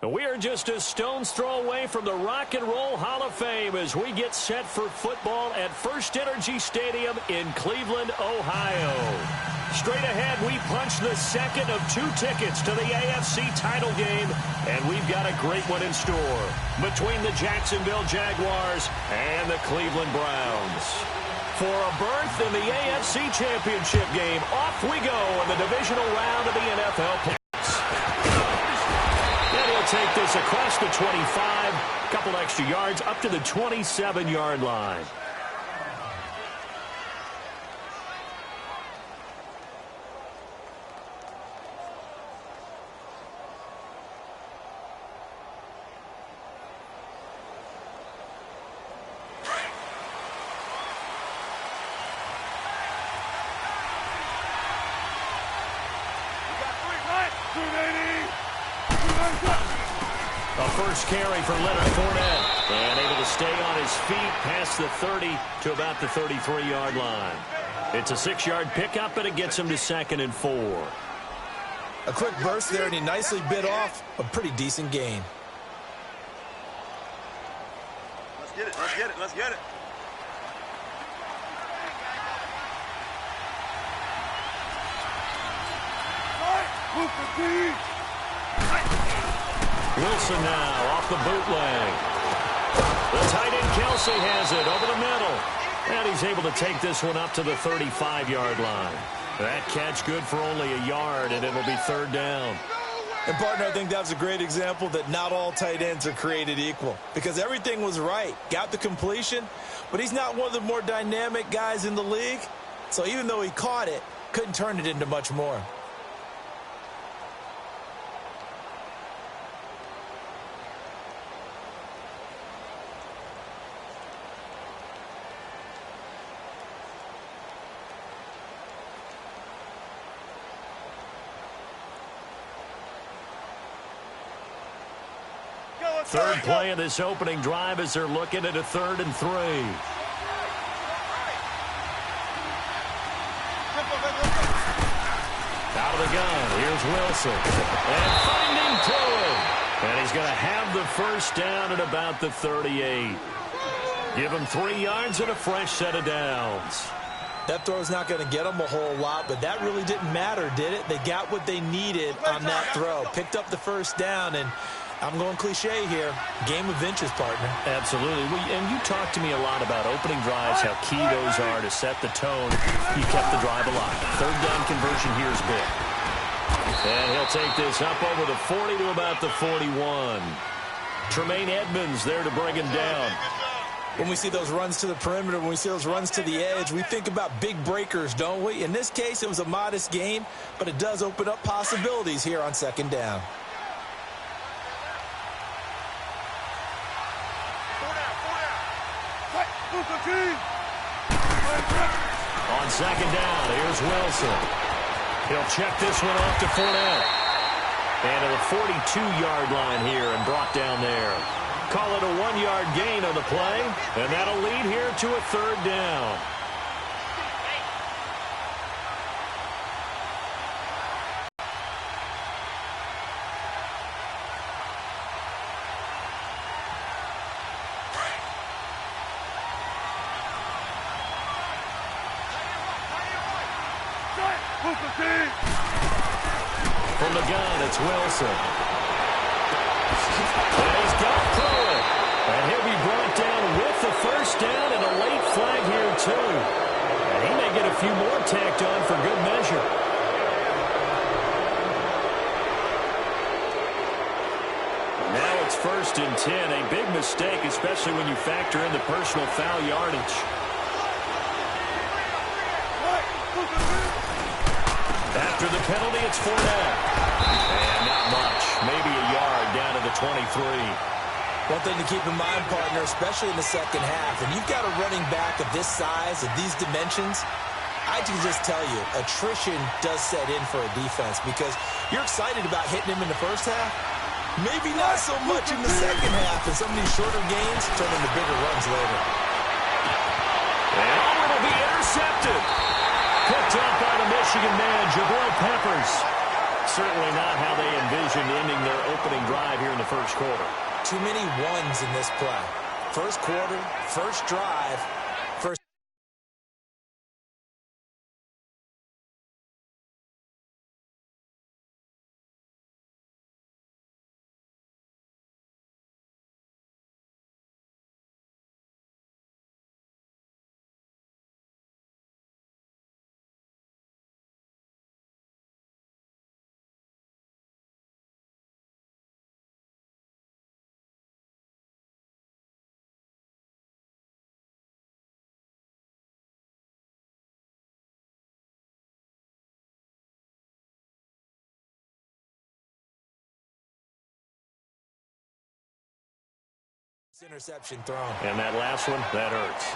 We are just a stone's throw away from the Rock and Roll Hall of Fame as we get set for football at First Energy Stadium in Cleveland, Ohio. Straight ahead, we punch the second of 2 tickets to the AFC title game, and we've got a great one in store between the Jacksonville Jaguars and the Cleveland Browns. For a berth in the AFC Championship game, off we go in the divisional round of the NFL playoffs. Take this across the 25, couple extra yards up to the 27-yard line. A first carry for Leonard Fournette. And able to stay on his feet past the 30 to about the 33-yard line. It's a 6-yard pickup, and it gets him to 2nd and 4. A quick burst there, and he nicely bit off a pretty decent gain. Let's get it. Let's get it. Let's get it. Wilson now off the bootleg. The tight end Kelsey has it over the middle. And he's able to take this one up to the 35-yard line. That catch good for only a yard, and it'll be 3rd down. And, partner, I think that's a great example that not all tight ends are created equal. Because everything was right. Got the completion, but he's not one of the more dynamic guys in the league. So even though he caught it, couldn't turn it into much more. Third play of this opening drive as they're looking at a 3rd and 3. Out of the gun, here's Wilson. And finding to him. And he's going to have the first down at about the 38. Give him 3 yards and a fresh set of downs. That throw's not going to get them a whole lot, but that really didn't matter, did it? They got what they needed on that throw. Picked up the first down, and I'm going cliche here. Game of inches, partner. Absolutely. And you talked to me a lot about opening drives, how key those are to set the tone. You kept the drive alive. 3rd down conversion here is big. And he'll take this up over the 40 to about the 41. Tremaine Edmonds there to bring him down. When we see those runs to the perimeter, when we see those runs to the edge, we think about big breakers, don't we? In this case, it was a modest gain, but it does open up possibilities here on 2nd down. On 2nd down, here's Wilson. He'll check this one off to Fournette. And to the 42-yard line here and brought down there. Call it a 1-yard gain on the play, and that'll lead here to a 3rd down. From the gun, it's Wilson. And he's got Crowell. And he'll be brought down with the first down and a late flag here, too. And he may get a few more tacked on for good measure. Now it's 1st and 10. A big mistake, especially when you factor in the personal foul yardage. After the penalty, it's Fournette. And not much. Maybe a yard down to the 23. One thing to keep in mind, partner, especially in the second half, and you've got a running back of this size, of these dimensions, I can just tell you, attrition does set in for a defense because you're excited about hitting him in the first half. Maybe not so much in the second half, and some of these shorter gains turn into bigger runs later. And it'll be intercepted. Picked up by the Michigan man, Jabril Peppers. certainly not how they envisioned ending their opening drive here in the first quarter. Too many ones in this play. First quarter, first drive, first. Interception thrown. And that last one, that hurts.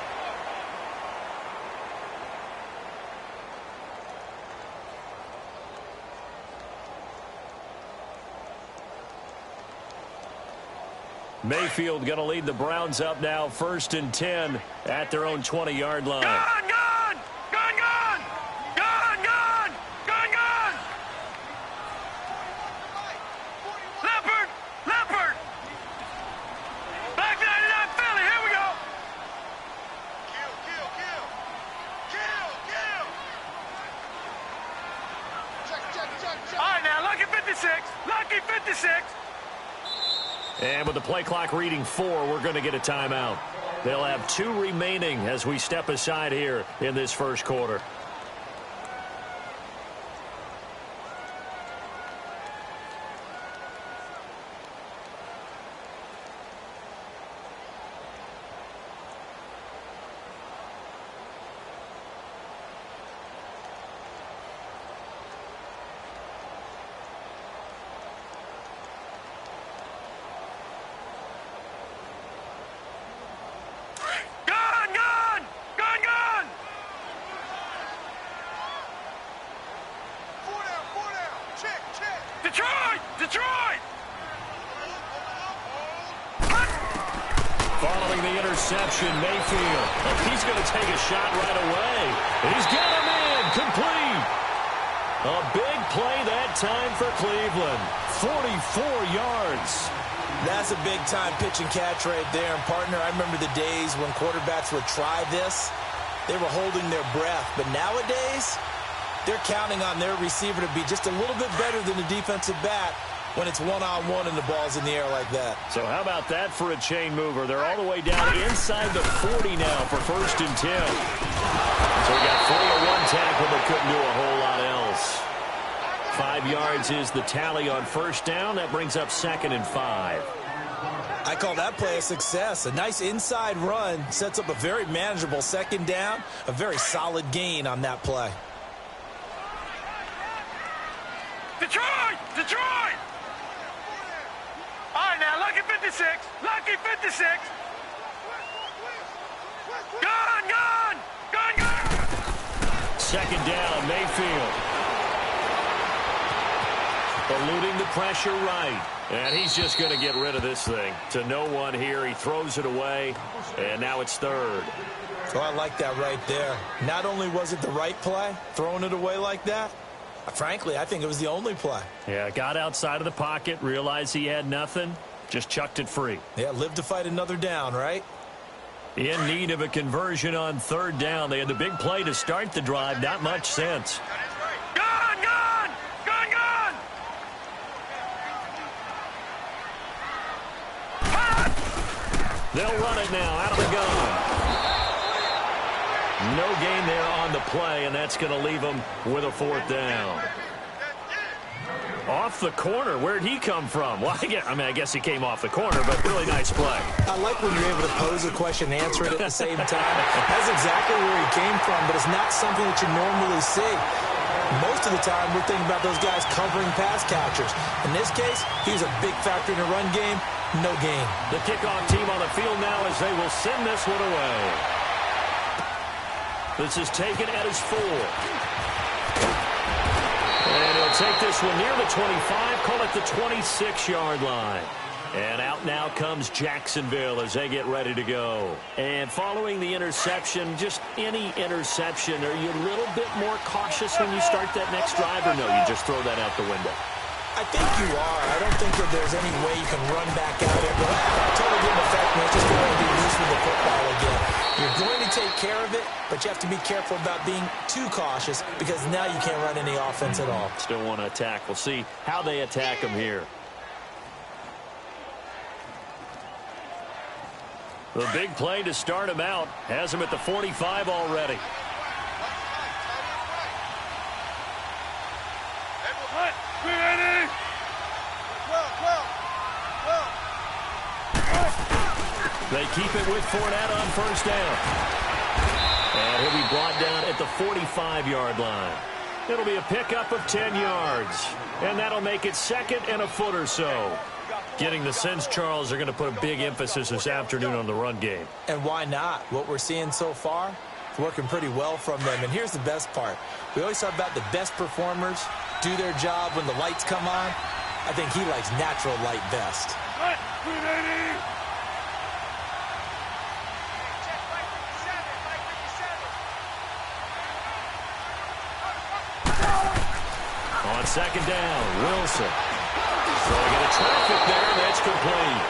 Mayfield going to lead the Browns up now, 1st and 10 at their own 20-yard line. Gun, gun! Gun, gun! Gun, gun! Gun, gun! Leopard! Leopard! Back 99 Philly, here we go! Kill, kill, kill! Kill, kill! Check. All right, now, lucky 56. Lucky 56. And with the play clock reading 4, we're going to get a timeout. They'll have 2 remaining as we step aside here in this first quarter. Detroit! Following the interception, Mayfield. He's going to take a shot right away. He's got him in. Complete. A big play that time for Cleveland. 44 yards. That's a big-time pitch and catch right there. And, partner, I remember the days when quarterbacks would try this. They were holding their breath. But nowadays, they're counting on their receiver to be just a little bit better than the defensive back when it's one-on-one and the ball's in the air like that. So how about that for a chain mover? They're all the way down inside the 40 now for 1st and 10. So we got 41 tackle, but couldn't do a whole lot else. 5 yards is the tally on 1st down. That brings up 2nd and 5. I call that play a success. A nice inside run sets up a very manageable 2nd down. A very solid gain on that play. Detroit! Detroit! All right, now, lucky 56. Lucky 56. Gun, gun! Gun, gun! 2nd down, Mayfield. Eluding the pressure right. And he's just going to get rid of this thing. To no one here. He throws it away. And now it's 3rd. Oh, I like that right there. Not only was it the right play, throwing it away like that, frankly, I think it was the only play. Yeah, got outside of the pocket, realized he had nothing, just chucked it free. Yeah, live to fight another down, right? In need of a conversion on 3rd down. They had the big play to start the drive. Not much sense. Gun, gun! Gun, gun! They'll run it now out of the gun. No gain there on the play, and that's going to leave them with a 4th down. Off the corner. Where'd he come from? Well, I guess he came off the corner, but really nice play. I like when you're able to pose a question and answer it at the same time. That's exactly where he came from, but it's not something that you normally see. Most of the time, we're thinking about those guys covering pass catchers. In this case, he was a big factor in the run game. No gain. The kickoff team on the field now as they will send this one away. This is taken at his 4. And he'll take this one near the 25, call it the 26-yard line. And out now comes Jacksonville as they get ready to go. And following the interception, just any interception, are you a little bit more cautious when you start that next drive, or no, you just throw that out the window? I think you are. I don't think that there's any way you can run back out there. But totally didn't affect me. It's just going to be loose with the football again. You're going to take care of it, but you have to be careful about being too cautious because now you can't run any offense at all. Still want to attack. We'll see how they attack him here. The big play to start him out has him at the 45 already. They keep it with Fournette on first down. And he'll be brought down at the 45-yard line. It'll be a pickup of 10 yards. And that'll make it second and a foot or so. Getting the sense, Charles, they're going to put a big emphasis this afternoon on the run game. And why not? What we're seeing so far, it's working pretty well from them. And here's the best part. We always talk about the best performers do their job when the lights come on. I think he likes natural light best. On second down, Wilson. Throwing into traffic there, that's complete.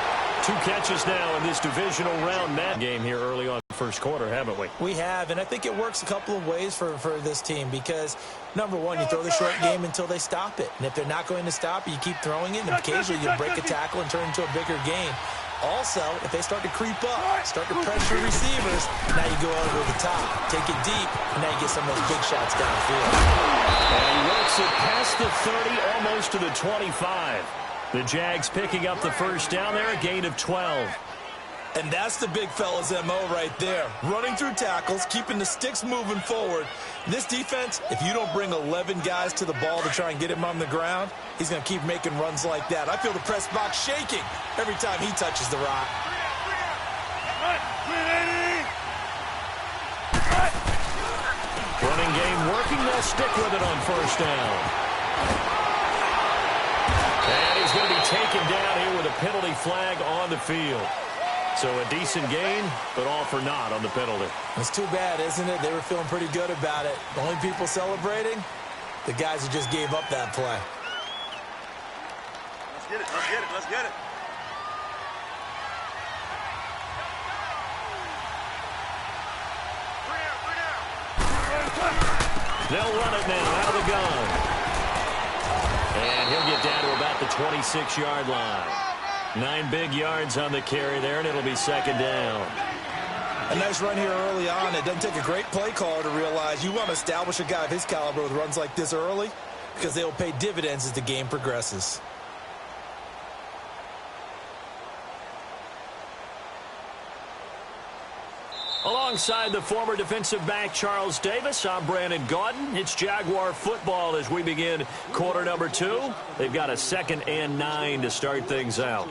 2 catches now in this divisional round game here early on first quarter, haven't we? We have, and I think it works a couple of ways for this team because, number one, you throw the short game until they stop it. And if they're not going to stop it, you keep throwing it, and occasionally you'll break a tackle and turn it into a bigger game. Also, if they start to creep up, start to pressure receivers, now you go over the top, take it deep, and now you get some of those big shots downfield. And he works it past the 30, almost to the 25. The Jags picking up the first down there, a gain of 12. And that's the big fella's MO right there. Running through tackles, keeping the sticks moving forward. This defense, if you don't bring 11 guys to the ball to try and get him on the ground, he's going to keep making runs like that. I feel the press box shaking every time he touches the rock. Running game working. They'll stick with it on first down. And he's going to be taken down here with a penalty flag on the field. So a decent gain, but all for naught on the penalty. It's too bad, isn't it? They were feeling pretty good about it. The only people celebrating, the guys who just gave up that play. Let's get it, let's get it, let's get it. They'll run it now out of the gun. And he'll get down to about the 26-yard line. 9 big yards on the carry there, and it'll be second down. A nice run here early on. It doesn't take a great play caller to realize you want to establish a guy of his caliber with runs like this early because they will pay dividends as the game progresses. Alongside the former defensive back Charles Davis, I'm Brandon Gaudin. It's Jaguar football as we begin quarter number 2. They've got a 2nd and 9 to start things out.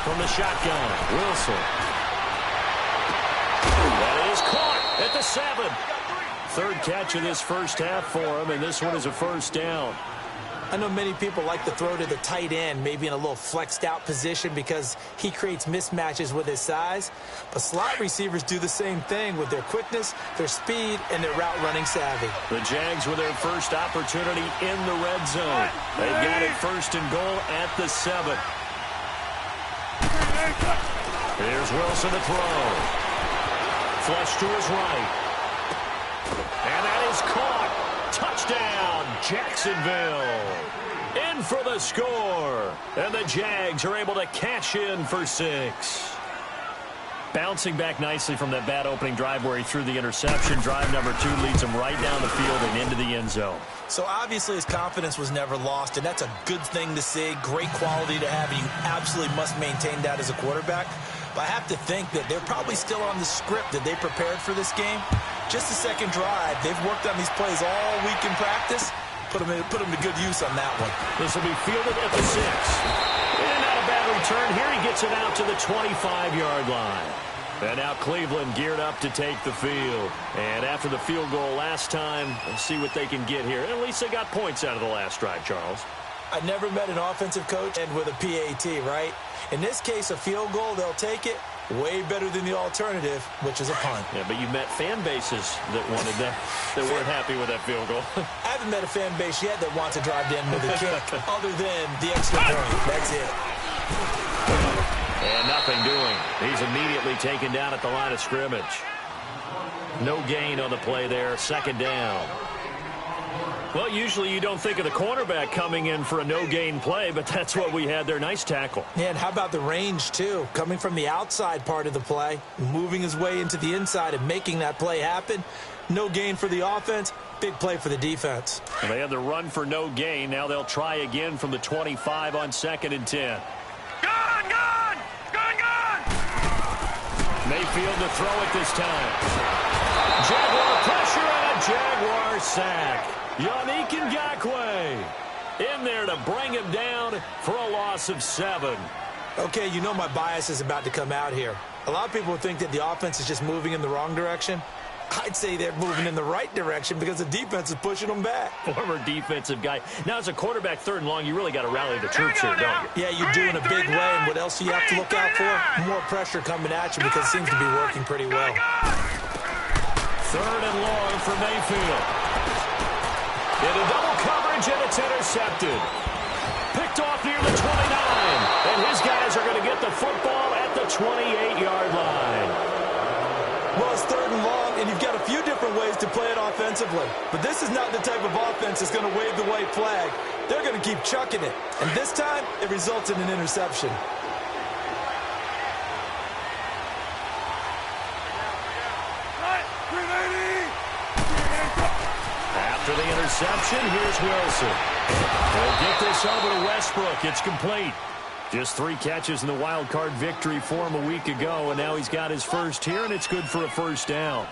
From the shotgun, Wilson. That is caught at the 7. 3rd catch of this first half for him, and this one is a first down. I know many people like to throw to the tight end, maybe in a little flexed out position because he creates mismatches with his size. But slot receivers do the same thing with their quickness, their speed, and their route running savvy. The Jags with their first opportunity in the red zone. They've got it 1st and goal at the 7. Here's Wilson to throw. Flush to his right. And that is caught. Touchdown, Jacksonville. In for the score. And the Jags are able to cash in for 6. Bouncing back nicely from that bad opening drive where he threw the interception. Drive number 2 leads him right down the field and into the end zone. So obviously his confidence was never lost, and that's a good thing to see. Great quality to have, and you absolutely must maintain that as a quarterback. But I have to think that they're probably still on the script that they prepared for this game. Just the 2nd drive. They've worked on these plays all week in practice. Put them to good use on that one. This will be fielded at the 6. And not a bad return here. He gets it out to the 25-yard line. And now Cleveland geared up to take the field. And after the field goal last time, we'll see what they can get here. At least they got points out of the last drive, Charles. I never met an offensive coach and with a PAT, right? In this case, a field goal, they'll take it. Way better than the alternative, which is a punt. Yeah, but you met fan bases that wanted that weren't happy with that field goal. I haven't met a fan base yet that wants to drive in with a kick other than the extra point. That's it. And nothing doing. He's immediately taken down at the line of scrimmage. No gain on the play there. Second down. Well, usually you don't think of the cornerback coming in for a no-gain play, but that's what we had there. Nice tackle. Yeah, and how about the range, too? Coming from the outside part of the play, moving his way into the inside and making that play happen. No gain for the offense, big play for the defense. Well, they had the run for no gain. Now they'll try again from the 25 on 2nd and 10. Gun, gun! Gun, gun! Mayfield to throw it this time. Jaguar pressure and a Jaguar sack. Yannick Ngakoue in there to bring him down for a loss of 7. Okay, you know my bias is about to come out here. A lot of people would think that the offense is just moving in the wrong direction. I'd say they're moving in the right direction because the defense is pushing them back. Former defensive guy. Now, as a quarterback, 3rd and long, you really got to rally the troops here, don't you? Yeah, you do in a big way. And what else do you have to look out for? More pressure coming at you because it seems to be working pretty well. 3rd and long for Mayfield. Into double coverage, and it's intercepted. Picked off near the 29. And his guys are going to get the football at the 28-yard line. Well, it's 3rd and long, and you've got a few different ways to play it offensively. But this is not the type of offense that's going to wave the white flag. They're going to keep chucking it. And this time, it results in an interception. After the interception, here's Wilson. He'll get this over to Westbrook. It's complete. Just 3 catches in the wild card victory for him a week ago, and now he's got his first here, and it's good for a first down.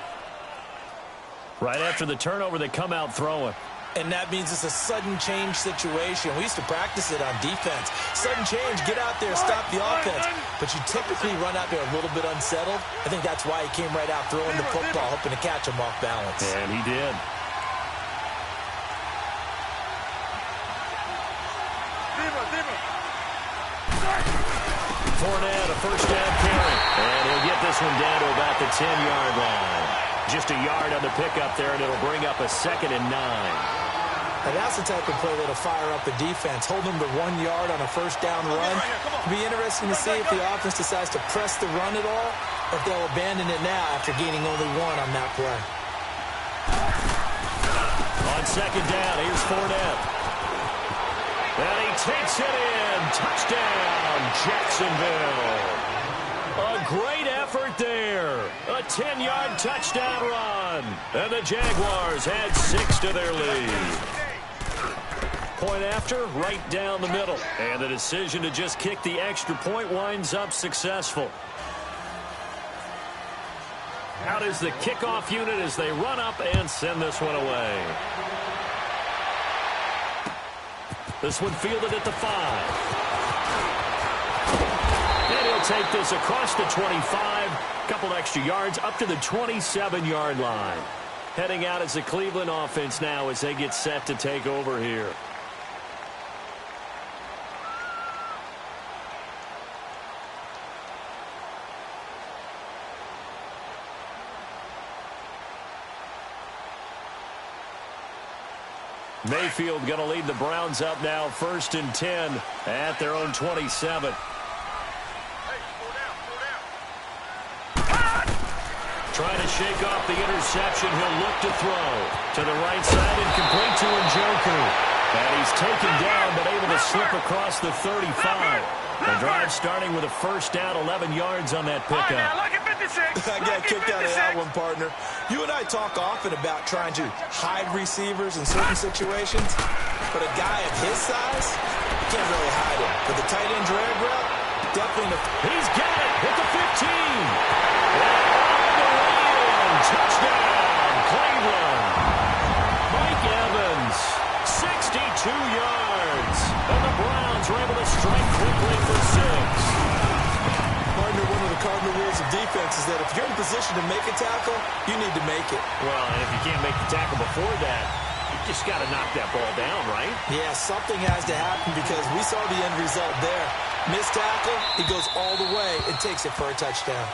Right after the turnover, they come out throwing. And that means it's a sudden change situation. We used to practice it on defense. Sudden change, get out there, stop the offense. But you typically run out there a little bit unsettled. I think that's why he came right out throwing the football, hoping to catch him off balance. And he did. Fournette, a first down carry. And he'll get this one down to about the 10-yard line. Just a yard on the pickup there, and it'll bring up a 2nd and 9. And that's the type of play that'll fire up the defense. Hold them to 1 yard on a first down run. It'll be interesting to see if the offense decides to press the run at all, or if they'll abandon it now after gaining only 1 on that play. On 2nd down, here's Fournette. And he takes it in. Touchdown, Jacksonville. A great effort there. A 10-yard touchdown run. And the Jaguars add 6 to their lead. Point after, right down the middle. And the decision to just kick the extra point winds up successful. Out is the kickoff unit as they run up and send this one away. This one fielded at the 5. And he'll take this across the 25. Couple extra yards up to the 27-yard line. Heading out as the Cleveland offense now as they get set to take over here. Mayfield going to lead the Browns up now, 1st and 10 at their own 27. Trying to shake off the interception. He'll look to throw to the right side and complete to Njoku. And he's taken down but able to slip across the 35. The drive starting with a first down, 11 yards on that pickup. I got kicked out of that one, partner. You and I talk often about trying to hide receivers in certain situations, but a guy of his size, you can't really hide him. But the tight end drag route, definitely. He's got it at the 15. And touchdown, Cleveland. Mike Evans, 62 yards. And the Browns are able to strike quickly for 6. Partner, one of the cardinal rules of defense is that if you're in position to make a tackle, you need to make it. Well, and if you can't make the tackle before that, you just got to knock that ball down, right? Yeah, something has to happen because we saw the end result there. Missed tackle, he goes all the way and takes it for a touchdown.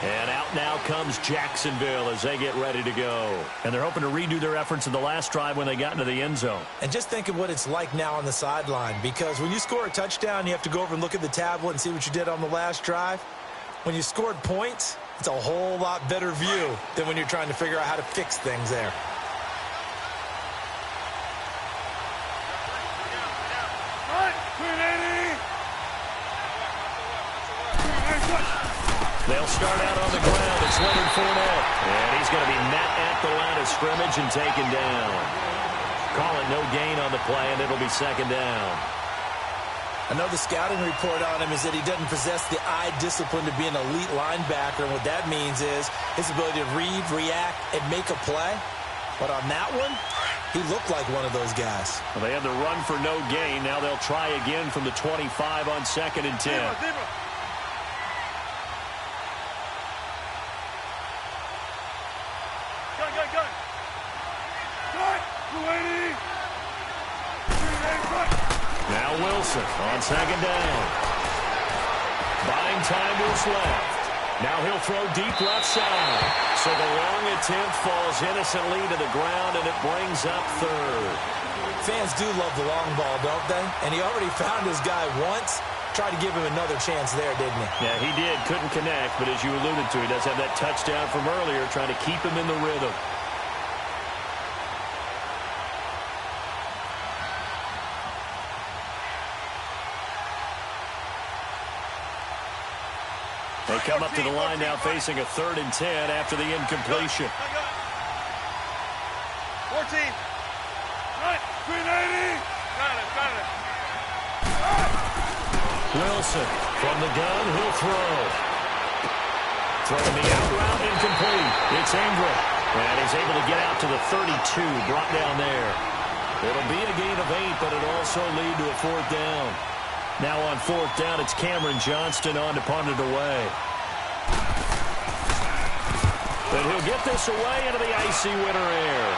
And out now comes Jacksonville as they get ready to go. And they're hoping to redo their efforts in the last drive when they got into the end zone. And just think of what it's like now on the sideline, because when you score a touchdown, you have to go over and look at the tablet and see what you did on the last drive. When you scored points, it's a whole lot better view than when you're trying to figure out how to fix things there. They'll start out on the ground. It's Leonard Fournette. And he's going to be met at the line of scrimmage and taken down. Call it no gain on the play, and it'll be second down. I know the scouting report on him is that he doesn't possess the eye discipline to be an elite linebacker. And what that means is his ability to read, react, and make a play. But on that one, he looked like one of those guys. Well, they had the run for no gain. Now they'll try again from the 25 on 2nd and 10. Now Wilson on 2nd down. Buying time to his left. Now he'll throw deep left side. So the long attempt falls innocently to the ground, and it brings up 3rd. Fans do love the long ball, don't they? And he already found his guy once. Tried to give him another chance there, didn't he? Yeah, he did. Couldn't connect, but as you alluded to, he does have that touchdown from earlier, trying to keep him in the rhythm. They come up to the line now facing a 3rd and 10 after the incompletion. 14. Right. 380. Got it. Wilson from the gun. He'll throw. Throwing the out route incomplete. It's Ingram. And he's able to get out to the 32. Brought down there. It'll be a gain of 8, but it'll also lead to a 4th down. Now on 4th down, it's Cameron Johnston on to punt it away. But he'll get this away into the icy winter air.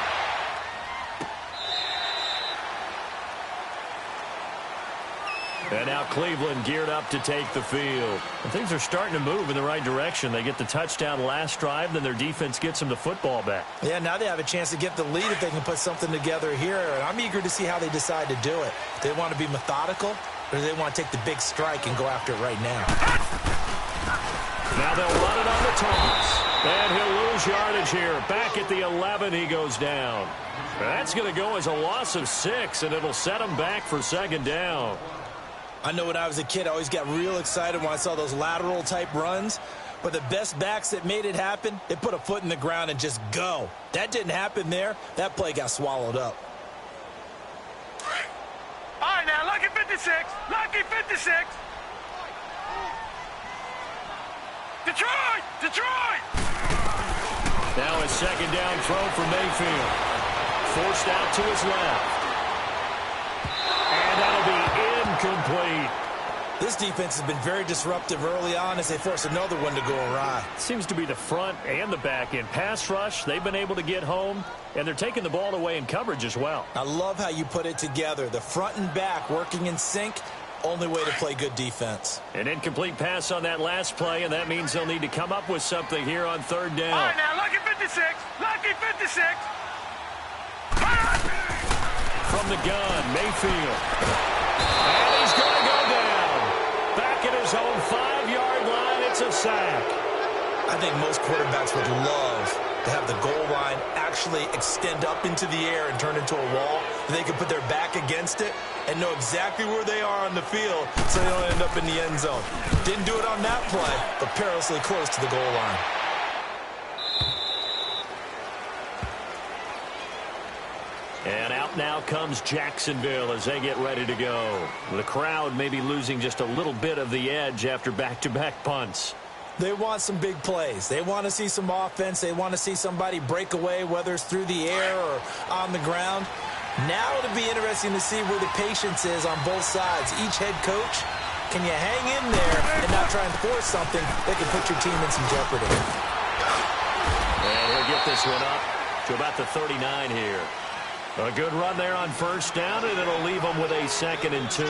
And now Cleveland geared up to take the field. And things are starting to move in the right direction. They get the touchdown last drive, then their defense gets them the football back. Yeah, now they have a chance to get the lead if they can put something together here. And I'm eager to see how they decide to do it. Do they want to be methodical, or do they want to take the big strike and go after it right now? Now they'll run it on the toss. And he'll lose yardage here. Back at the 11, he goes down. That's going to go as a loss of 6, and it'll set him back for 2nd down. I know when I was a kid, I always got real excited when I saw those lateral-type runs. But the best backs that made it happen, they put a foot in the ground and just go. That didn't happen there. That play got swallowed up. All right, now, lucky 56. Lucky 56. Detroit! Now a 2nd down throw for Mayfield. Forced out to his left. And that'll be incomplete. This defense has been very disruptive early on as they force another one to go awry. Seems to be the front and the back end. Pass rush, they've been able to get home, and they're taking the ball away in coverage as well. I love how you put it together. The front and back working in sync. Only way to play good defense. An incomplete pass on that last play, and that means they'll need to come up with something here on 3rd down. All right, now, lucky 56. Lucky 56. From the gun, Mayfield. And he's going to go down. Back at his own 5-yard line, it's a sack. I think most quarterbacks would love to have the goal line actually extend up into the air and turn into a wall. They can put their back against it and know exactly where they are on the field so they don't end up in the end zone. Didn't do it on that play, but perilously close to the goal line. And out now comes Jacksonville as they get ready to go. The crowd may be losing just a little bit of the edge after back-to-back punts. They want some big plays. They want to see some offense. They want to see somebody break away, whether it's through the air or on the ground. Now it'll be interesting to see where the patience is on both sides. Each head coach Can you hang in there and not try and force something that can put your team in some jeopardy? And he'll get this one up to about the 39 here. A good run there on first down, and it'll leave them with a 2nd and 2.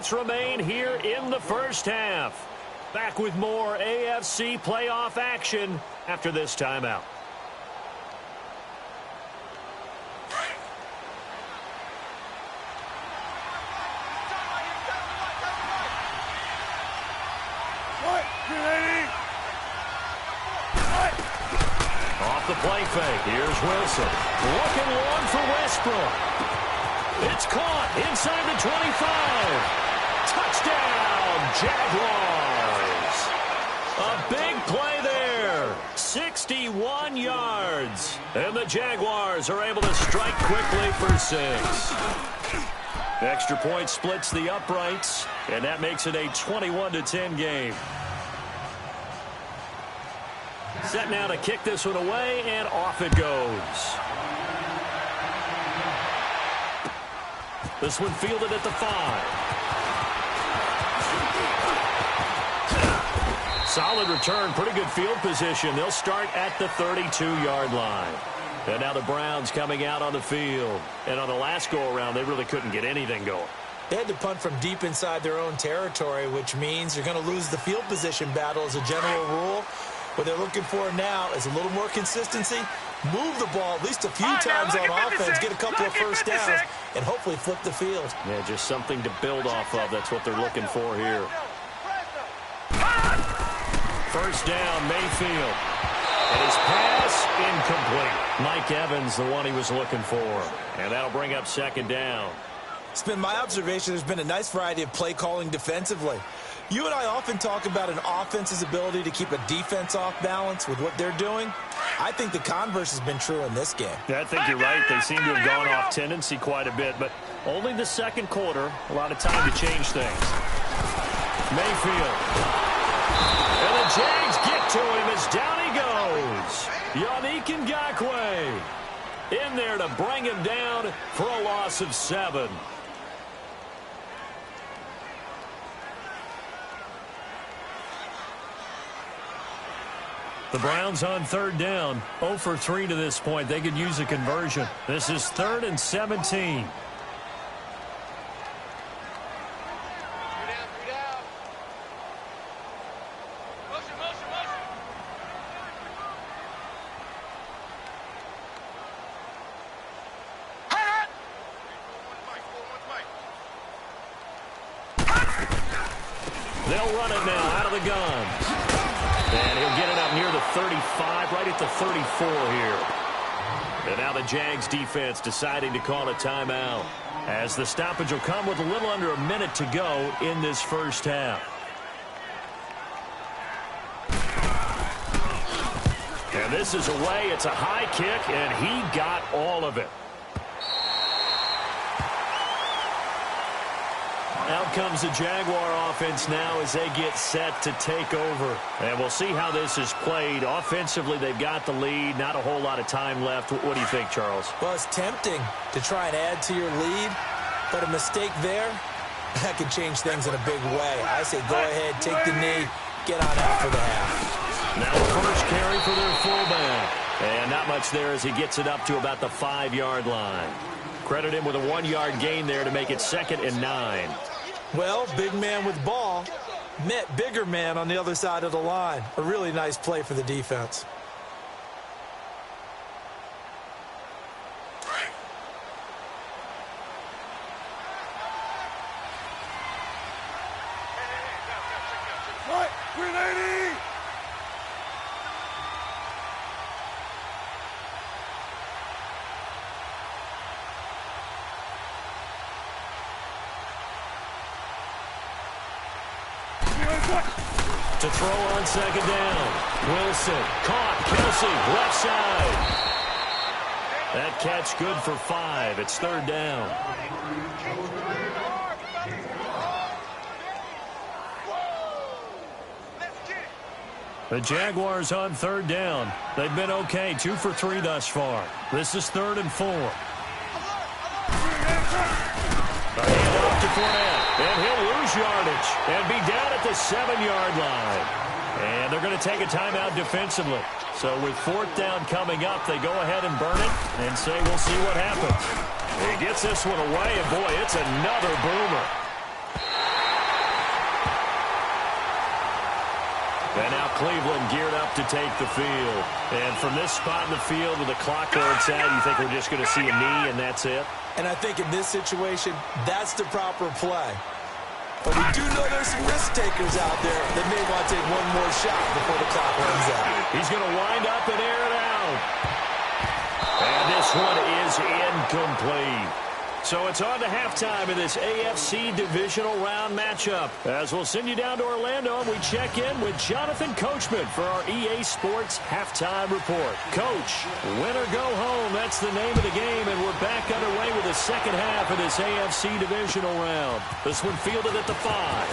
Remain here in the first half. Back with more AFC playoff action after this timeout. Off the play fake. Here's Wilson. Looking long for Westbrook. It's caught inside the 25. Touchdown, Jaguars. A big play there. 61 yards. And the Jaguars are able to strike quickly for 6. Extra point splits the uprights, and that makes it a 21-10 game. Set now to kick this one away, and off it goes. This one fielded at the 5. Solid return, pretty good field position. They'll start at the 32-yard line. And now the Browns coming out on the field. And on the last go-around, they really couldn't get anything going. They had to punt from deep inside their own territory, which means you're going to lose the field position battle as a general rule. What they're looking for now is a little more consistency, move the ball at least a few times on offense, get a couple of first downs, and hopefully flip the field. Yeah, just something to build off of. That's what they're looking for here. First down, Mayfield. And his pass incomplete. Mike Evans, the one he was looking for. And that'll bring up 2nd down. It's been my observation there's been a nice variety of play calling defensively. You and I often talk about an offense's ability to keep a defense off balance with what they're doing. I think the converse has been true in this game. Yeah, I think you're right. They seem to have gone off tendency quite a bit, but only the second quarter. A lot of time to change things. Mayfield. And the Jags get to him as down he goes. Yannick Ngakoue in there to bring him down for a loss of 7. The Browns on 3rd down, 0 for 3 to this point. They could use a conversion. This is 3rd and 17. They'll run it now out of the guns. And he'll get it up near the 35, right at the 34 here. And now the Jags defense deciding to call a timeout, as the stoppage will come with a little under a minute to go in this first half. And this is away. It's a high kick, and he got all of it. Out comes the Jaguar offense now as they get set to take over. And we'll see how this is played. Offensively, they've got the lead. Not a whole lot of time left. What do you think, Charles? Well, it's tempting to try and add to your lead, but a mistake there, that could change things in a big way. I say go ahead, take the knee, get on out for the half. Now the first carry for their fullback. And not much there as he gets it up to about the 5-yard line. Credit him with a 1-yard gain there to make it 2nd and 9. Well, big man with ball met bigger man on the other side of the line. A really nice play for the defense. Right, 380! To throw on 2nd down. Wilson caught. Kelsey left side. That catch good for 5. It's 3rd down. The Jaguars on third down. They've been okay, 2 for 3 thus far. This is 3rd and 4. A handoff to Fournette, and he'll lose yardage and be down at the 7-yard line. And they're going to take a timeout defensively. So with 4th down coming up, they go ahead and burn it and say we'll see what happens. He gets this one away, and boy, it's another boomer. And now Cleveland geared up to take the field. And from this spot in the field with the clock where it's at, you think we're just going to see a knee and that's it? And I think in this situation, that's the proper play. But we do know there's some risk takers out there that may want to take one more shot before the clock runs out. He's going to wind up and air it out. And this one is incomplete. So it's on to halftime in this AFC Divisional round matchup. As we'll send you down to Orlando, and we check in with Jonathan Coachman for our EA Sports Halftime Report. Coach, win or go home, that's the name of the game, and we're back underway with the second half of this AFC Divisional round. This one fielded at the 5.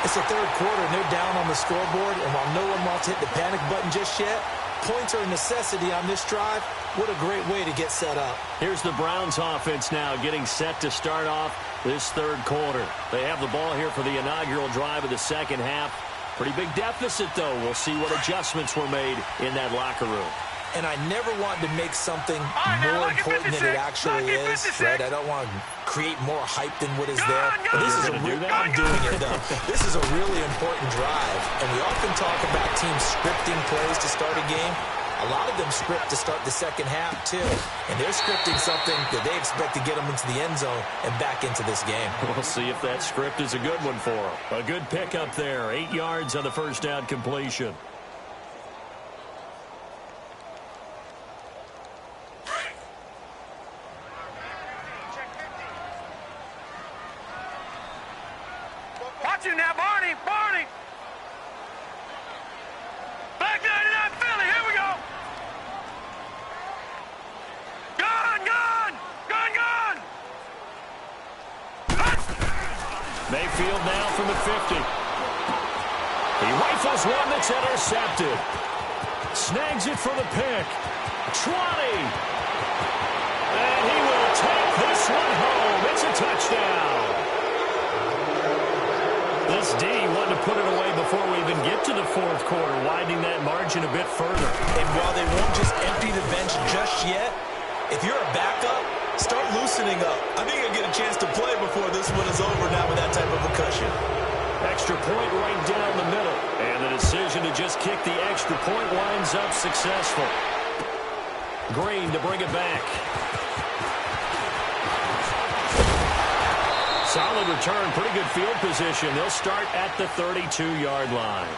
It's the third quarter, and they're down on the scoreboard, and while no one wants to hit the panic button just yet, points are a necessity on this drive. What a great way to get set up. Here's the Browns offense now getting set to start off this third quarter. They have the ball here for the inaugural drive of the second half. Pretty big deficit, though. We'll see what adjustments were made in that locker room. And I never want to make something more important than it actually is, right? I don't want to create more hype than what is there. But this is I'm doing it, though. This is a really important drive. And we often talk about teams scripting plays to start a game. A lot of them script to start the second half, too. And they're scripting something that they expect to get them into the end zone and back into this game. We'll see if that script is a good one for them. A good pickup there. 8 yards on the first down completion. Watch him now, Barney! Barney! Black 99 Philly, here we go! Gun! Gun! Gun! Gun! Mayfield now from the 50. He rifles one that's intercepted. Snags it for the pick. 20. And he will take this one home. It's a touchdown. This D wanted to put it away before we even get to the fourth quarter, widening that margin a bit further. And while they won't just empty the bench just yet, if you're a backup, start loosening up. I think you'll get a chance to play before this one is over now with that type of a cushion. Extra point right down the middle. And the decision to just kick the extra point winds up successful. Green to bring it back. Solid return, pretty good field position. They'll start at the 32-yard line.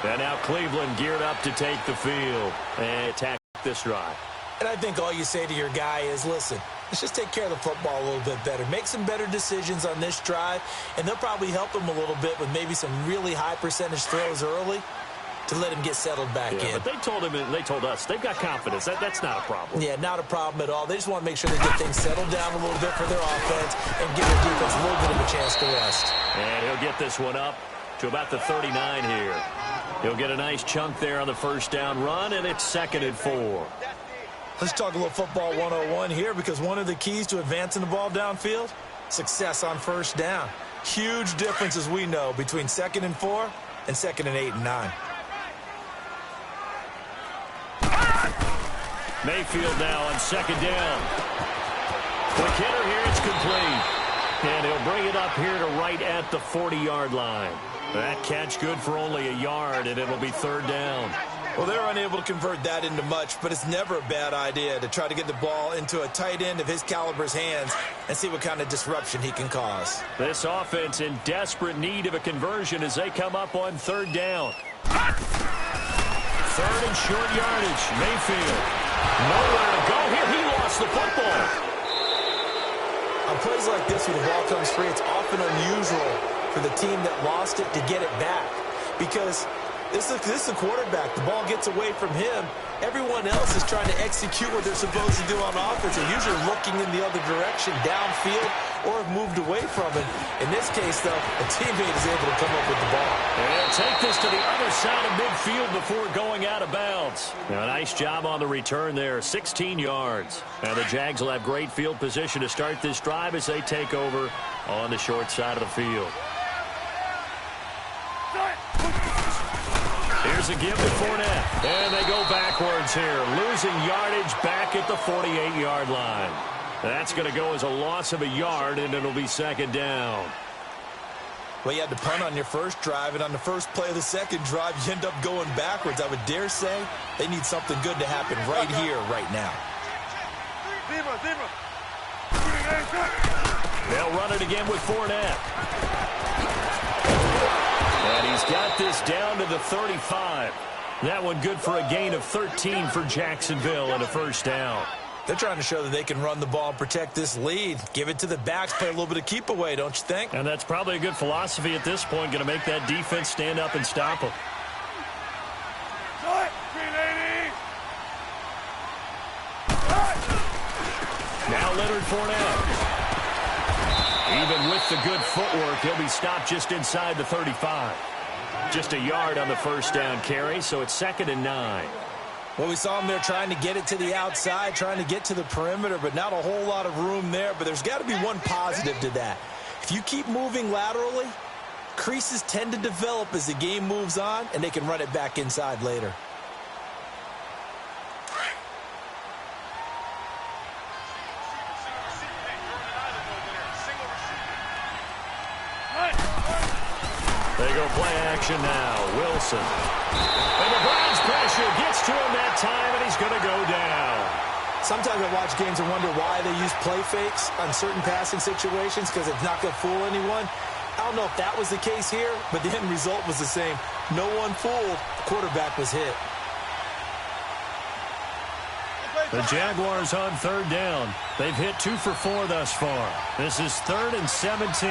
And now Cleveland geared up to take the field and attack this drive. And I think all you say to your guy is, listen, let's just take care of the football a little bit better. Make some better decisions on this drive, and they'll probably help him a little bit with maybe some really high percentage throws early to let him get settled back in. But they told us they've got confidence. That's not a problem. Yeah, not a problem at all. They just want to make sure they get things settled down a little bit for their offense and give their defense a little bit of a chance to rest. And he'll get this one up to about the 39 here. He'll get a nice chunk there on the first down run, and it's 2nd and 4. Let's talk a little football 101 here, because one of the keys to advancing the ball downfield, success on first down. Huge difference, as we know, between 2nd and 4 and 2nd and 8 and 9. Mayfield now on 2nd down. Quick hitter here, it's complete. And he'll bring it up here to right at the 40-yard line. That catch good for only a yard, and it'll be 3rd down. Well, they're unable to convert that into much, but it's never a bad idea to try to get the ball into a tight end of his caliber's hands and see what kind of disruption he can cause. This offense in desperate need of a conversion as they come up on 3rd down. 3rd and short yardage. Mayfield. Nowhere to go here. He lost the football. On plays like this where the ball comes free, it's often unusual for the team that lost it to get it back, because this is the quarterback. The ball gets away from him. Everyone else is trying to execute what they're supposed to do on offense. They're usually looking in the other direction, downfield, or have moved away from it. In this case, though, a teammate is able to come up with the ball. And take this to the other side of midfield before going out of bounds. Now, nice job on the return there, 16 yards. Now, the Jags will have great field position to start this drive as they take over on the short side of the field. Here's a give to Fournette. And they go backwards here, losing yardage back at the 48-yard line. That's going to go as a loss of a yard, and it'll be second down. Well, you had to punt on your first drive, and on the first play of the second drive, you end up going backwards. I would dare say they need something good to happen right here, right now. They'll run it again with Fournette. And he's got this down to the 35. That one good for a gain of 13 for Jacksonville and a first down. They're trying to show that they can run the ball and protect this lead. Give it to the backs, play a little bit of keep away, don't you think? And that's probably a good philosophy at this point, going to make that defense stand up and stop them. Now Leonard Fournette. Even with the good footwork, he'll be stopped just inside the 35. Just a yard on the first down carry, so it's 2nd and 9. Well, we saw him there trying to get it to the outside, trying to get to the perimeter, but not a whole lot of room there. But there's got to be one positive to that. If you keep moving laterally, creases tend to develop as the game moves on, and they can run it back inside later. They go play action now. Wilson. And the Browns pressure gets to him that time, and he's going to go down. Sometimes I watch games and wonder why they use play fakes on certain passing situations because it's not going to fool anyone. I don't know if that was the case here, but the end result was the same. No one fooled. The quarterback was hit. The Jaguars on third down. They've hit 2 for 4 thus far. This is 3rd and 17.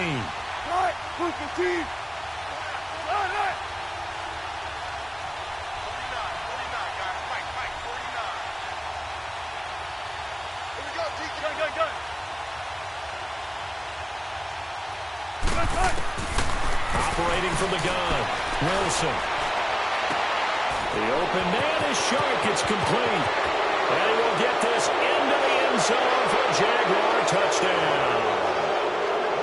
Operating from the gun, Wilson. The open man is sharp. It's complete. And he will get this into the end zone for a Jaguar touchdown.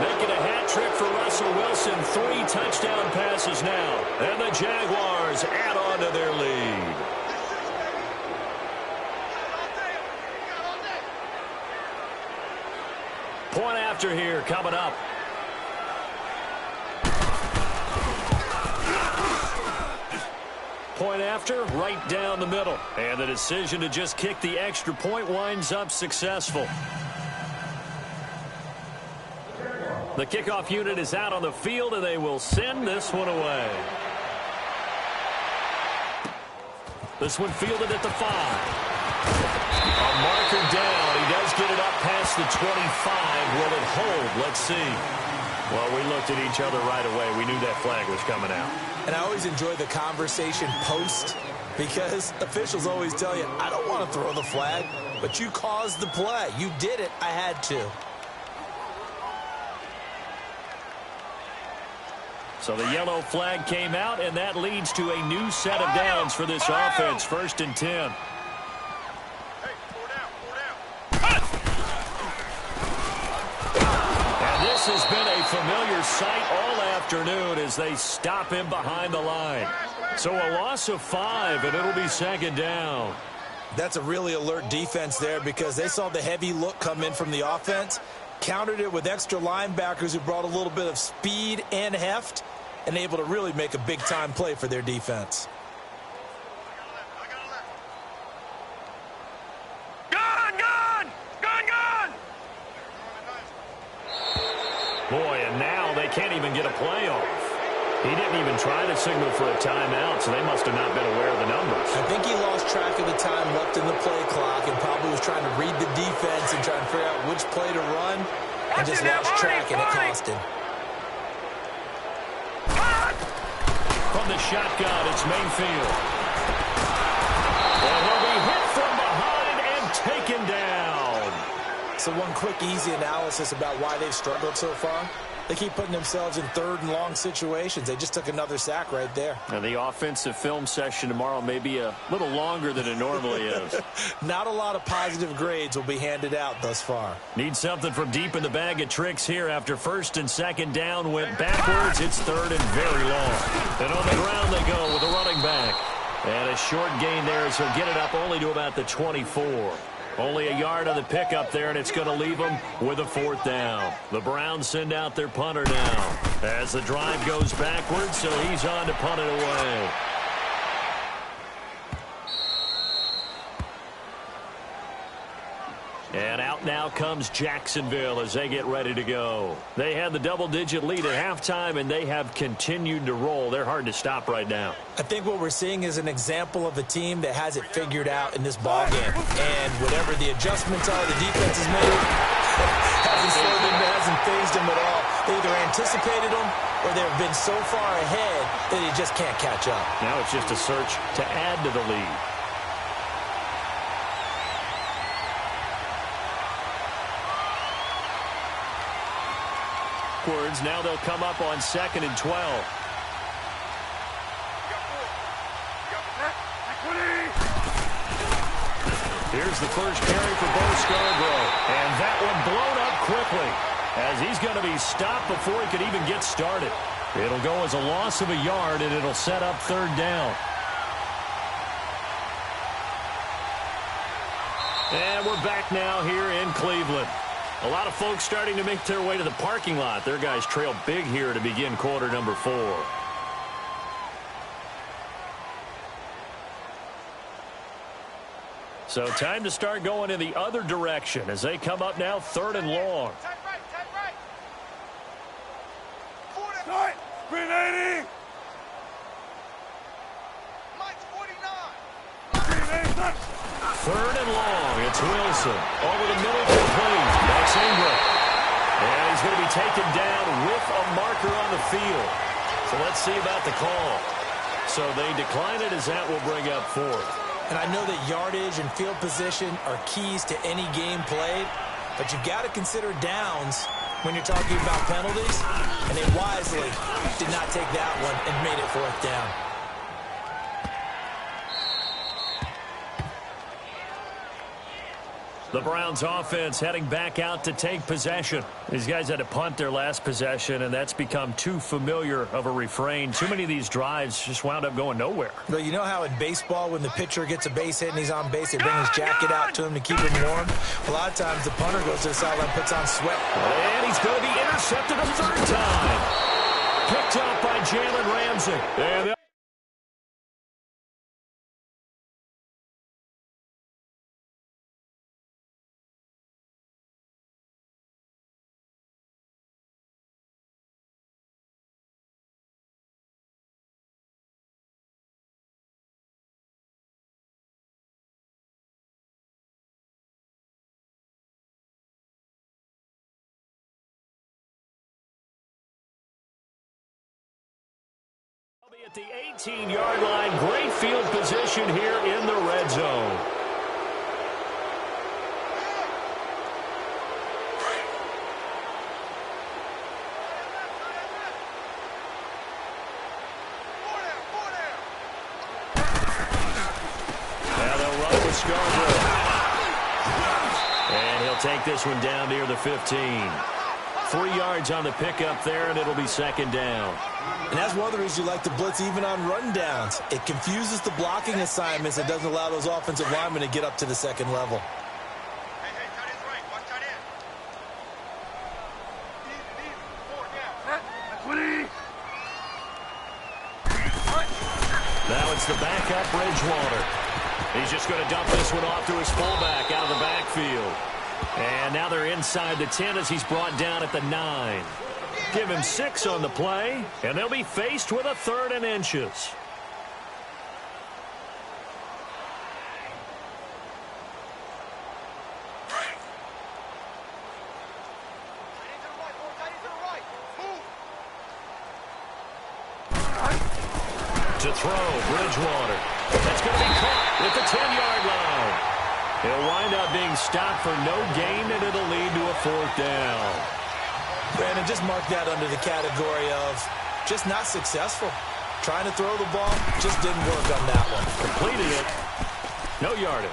Making a hat trick for Russell Wilson. 3 touchdown passes now. And the Jaguars add on to their lead. Point after here coming up. Point after, right down the middle. And the decision to just kick the extra point winds up successful. The kickoff unit is out on the field, and they will send this one away. This one fielded at the 5. A marker down. He does get it up past the 25. Will it hold? Let's see. Well, we looked at each other right away. We knew that flag was coming out. And I always enjoy the conversation post because officials always tell you, I don't want to throw the flag, but you caused the play. You did it. I had to. So the yellow flag came out, and that leads to a new set of downs for this offense. 1st and 10. This has been a familiar sight all afternoon as they stop him behind the line. So a loss of 5, and it'll be 2nd down. That's a really alert defense there because they saw the heavy look come in from the offense, countered it with extra linebackers who brought a little bit of speed and heft, and able to really make a big-time play for their defense. Boy, and now they can't even get a play off. He didn't even try to signal for a timeout, so they must have not been aware of the numbers. I think he lost track of the time left in the play clock and probably was trying to read the defense and trying to figure out which play to run and just lost track, and it cost him. From the shotgun, it's Mayfield. And he'll be hit from behind and taken down. So So one quick, easy analysis about why they've struggled so far. They keep putting themselves in third and long situations. They just took another sack right there. And the offensive film session tomorrow may be a little longer than it normally is. Not a lot of positive grades will be handed out thus far. Need something from deep in the bag of tricks here after first and second down went backwards. It's third and very long. And on the ground they go with a running back. And a short gain there as he'll get it up only to about the 24. Only a yard on the pickup there, and it's going to leave them with a fourth down. The Browns send out their punter now as the drive goes backwards, so he's on to punt it away. And out now comes Jacksonville as they get ready to go. They had the double-digit lead at halftime, and they have continued to roll. They're hard to stop right now. I think what we're seeing is an example of a team that has it figured out in this ballgame. And whatever the adjustments are, the defense has made, hasn't slowed them, hasn't phased them at all. They either anticipated them or they've been so far ahead that they just can't catch up. Now it's just a search to add to the lead. Now they'll come up on 2nd and 12. Here's the first carry for Bo Scarborough. And that one blown up quickly as he's going to be stopped before he could even get started. It'll go as a loss of a yard, and it'll set up third down. And we're back now here in Cleveland. A lot of folks starting to make their way to the parking lot. Their guys trail big here to begin quarter number 4. So time to start going in the other direction as they come up now 3rd and long. Tight right. 40. Green 80. Mike's 49. Green 80. 3rd and long. It's Wilson. Over the middle complete. That's Ingram. And he's going to be taken down with a marker on the field. So let's see about the call. So they decline it as that will bring up 4th. And I know that yardage and field position are keys to any game played, but you've got to consider downs when you're talking about penalties. And they wisely did not take that one and made it 4th down. The Browns offense heading back out to take possession. These guys had to punt their last possession, and that's become too familiar of a refrain. Too many of these drives just wound up going nowhere. But you know how in baseball when the pitcher gets a base hit and he's on base, they bring his jacket out to him to keep him warm? A lot of times the punter goes to the sideline, puts on sweat. And he's going to be intercepted a 3rd time. Picked up by Jalen Ramsey. And at the 18-yard line, great field position here in the red zone. Now they'll run with Scarborough. And he'll take this one down near the 15. 3 yards on the pickup there, and it'll be 2nd down. And that's one of the reasons you like to blitz even on run downs. It confuses the blocking assignments. It doesn't allow those offensive linemen to get up to the 2nd level. Hey, tight end's right. Watch tight end. Easy. 4 down. 20. Now it's the backup Bridgewater. He's just going to dump this one off to his fullback out of the backfield. And now they're inside the 10 as he's brought down at the 9. Give him 6 on the play, and they'll be faced with a 3rd and inches. To throw, Bridgewater. That's going to be caught at the 10-yard line. He'll wind up being stopped for no gain, and it'll lead to a 4th down. Brandon, just mark that under the category of just not successful. Trying to throw the ball, just didn't work on that one. Completed it. No yardage.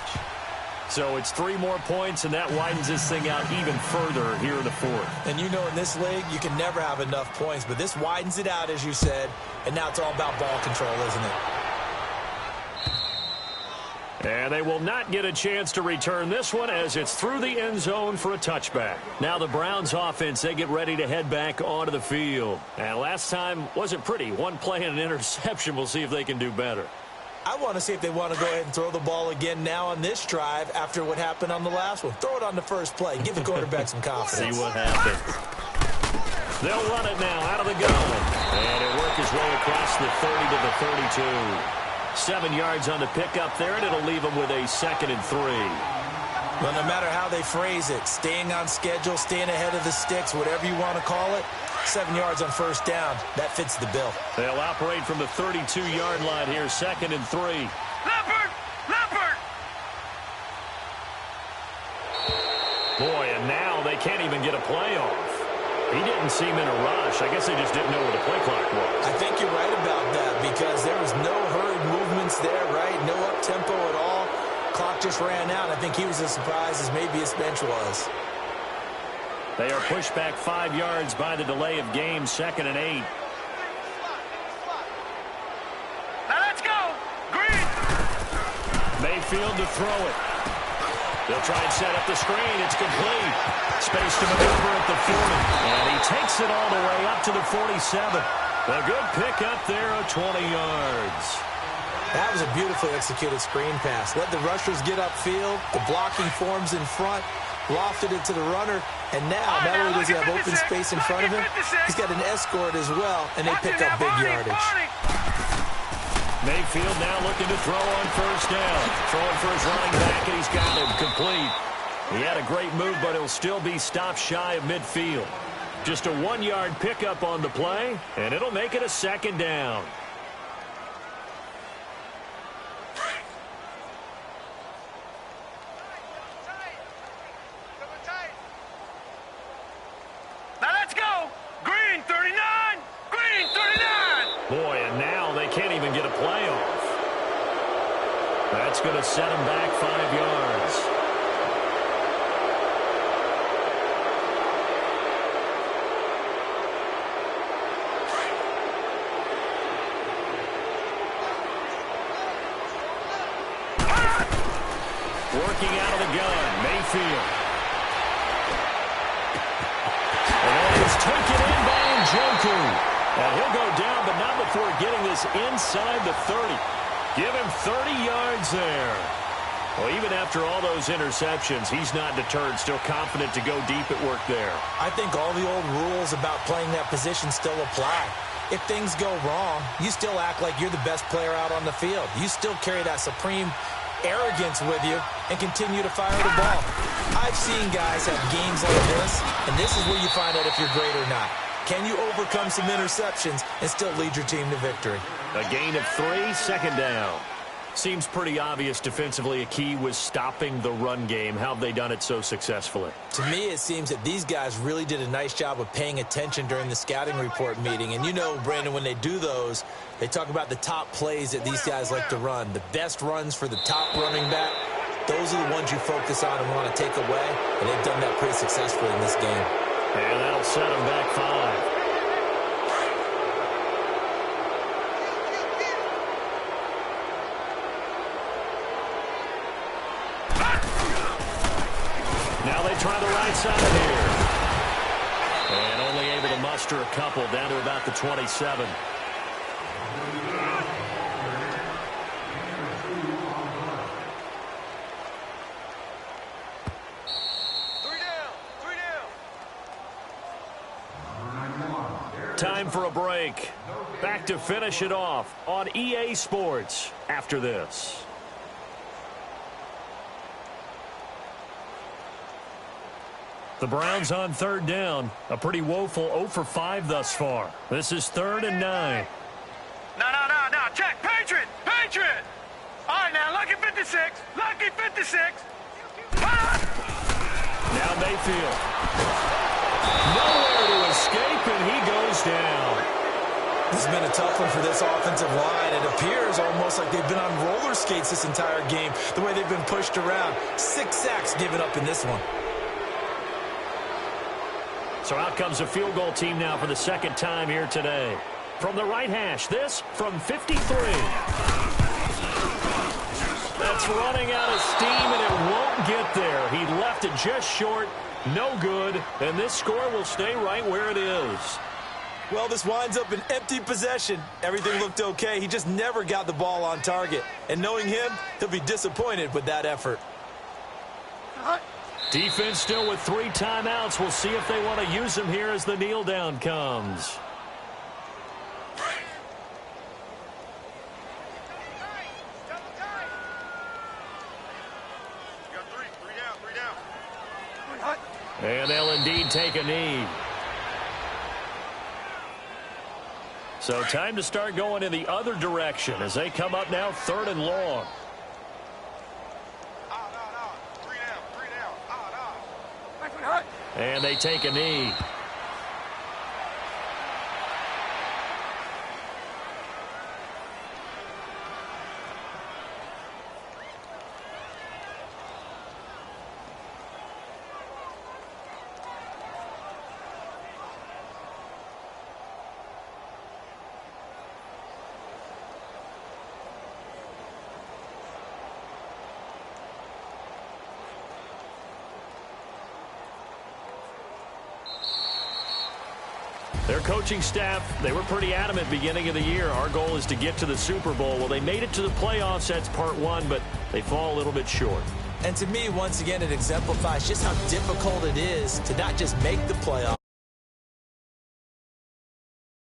So it's 3 more points, and that widens this thing out even further here in the 4th. And you know in this league, you can never have enough points, but this widens it out, as you said, and now it's all about ball control, isn't it? And they will not get a chance to return this one as it's through the end zone for a touchback. Now the Browns offense, they get ready to head back onto the field. And last time wasn't pretty. 1 play and an interception. We'll see if they can do better. I want to see if they want to go ahead and throw the ball again now on this drive after what happened on the last one. Throw it on the first play. Give the quarterback some confidence. See what happens. They'll run it now out of the gun. And it worked his way across the 30 to the 32. 7 yards on the pickup there, and it'll leave them with a 2nd and 3. Well, no matter how they phrase it, staying on schedule, staying ahead of the sticks, whatever you want to call it, 7 yards on first down, that fits the bill. They'll operate from the 32-yard line here, 2nd and 3. Leopard! Leopard! Boy, and now they can't even get a play off. He didn't seem in a rush. I guess they just didn't know where the play clock was. I think you're right about that because there was no hurried movements there, right? No up-tempo at all. Clock just ran out. I think he was as surprised as maybe his bench was. They are pushed back 5 yards by the delay of game, 2nd and 8. Now let's go! Green! Mayfield to throw it. They'll try and set up the screen. It's complete. Space to maneuver at the 40. And he takes it all the way up to the 47. A good pickup there of 20 yards. That was a beautifully executed screen pass. Let the rushers get upfield. The blocking forms in front. Lofted it to the runner. And now, not only does he have open space in front of him, he's got an escort as well. And they pick up big yardage. Mayfield now looking to throw on first down. Throwing for his running back, and he's got him complete. He had a great move, but he'll still be stopped shy of midfield. Just a 1-yard pickup on the play, and it'll make it a 2nd down. Now let's go! Green 39! Green 39! Boy, and now they can't even get a play off. That's going to set him back 5 yards. Working out of the gun, Mayfield. And it's taken in by Njoku. And he'll go down, but not before getting this inside the 30. Give him 30 yards there. Well, even after all those interceptions, he's not deterred, still confident to go deep at work there. I think all the old rules about playing that position still apply. If things go wrong, you still act like you're the best player out on the field. You still carry that supreme arrogance with you and continue to fire the ball. I've seen guys have games like this, and this is where you find out if you're great or not. Can you overcome some interceptions and still lead your team to victory? A gain of 3, 2nd down. Seems pretty obvious defensively a key was stopping the run game. How have they done it so successfully? To me, it seems that these guys really did a nice job of paying attention during the scouting report meeting. And you know, Brandon, when they do those, they talk about the top plays that these guys like to run. The best runs for the top running back, those are the ones you focus on and want to take away. And they've done that pretty successfully in this game. And that'll set them back 5. Now they try the right side here. And only able to muster a couple down to about the 27. Time for a break. Back to finish it off on EA Sports after this. The Browns on 3rd down. A pretty woeful 0 for 5 thus far. This is 3rd and 9. No. Check. Patriot! Patriot! All right, now, lucky 56. Lucky 56. on Mayfield. Nowhere to escape, and he goes down. This has been a tough one for this offensive line. It appears almost like they've been on roller skates this entire game, the way they've been pushed around. 6 sacks given up in this one. So out comes a field goal team now for the second time here today. From the right hash, this from 53. That's running out of steam, and it won't get there. He left it just short, no good, and this score will stay right where it is. Well, this winds up an empty possession. Everything looked okay. He just never got the ball on target. And knowing him, he'll be disappointed with that effort. Defense still with 3 timeouts. We'll see if they want to use them here as the kneel down comes. And they'll indeed take a knee. So time to start going in the other direction as they come up now 3rd and long. And they take a knee. Their coaching staff, they were pretty adamant beginning of the year. Our goal is to get to the Super Bowl. Well, they made it to the playoffs. That's part 1, but they fall a little bit short. And to me, once again, it exemplifies just how difficult it is to not just make the playoffs.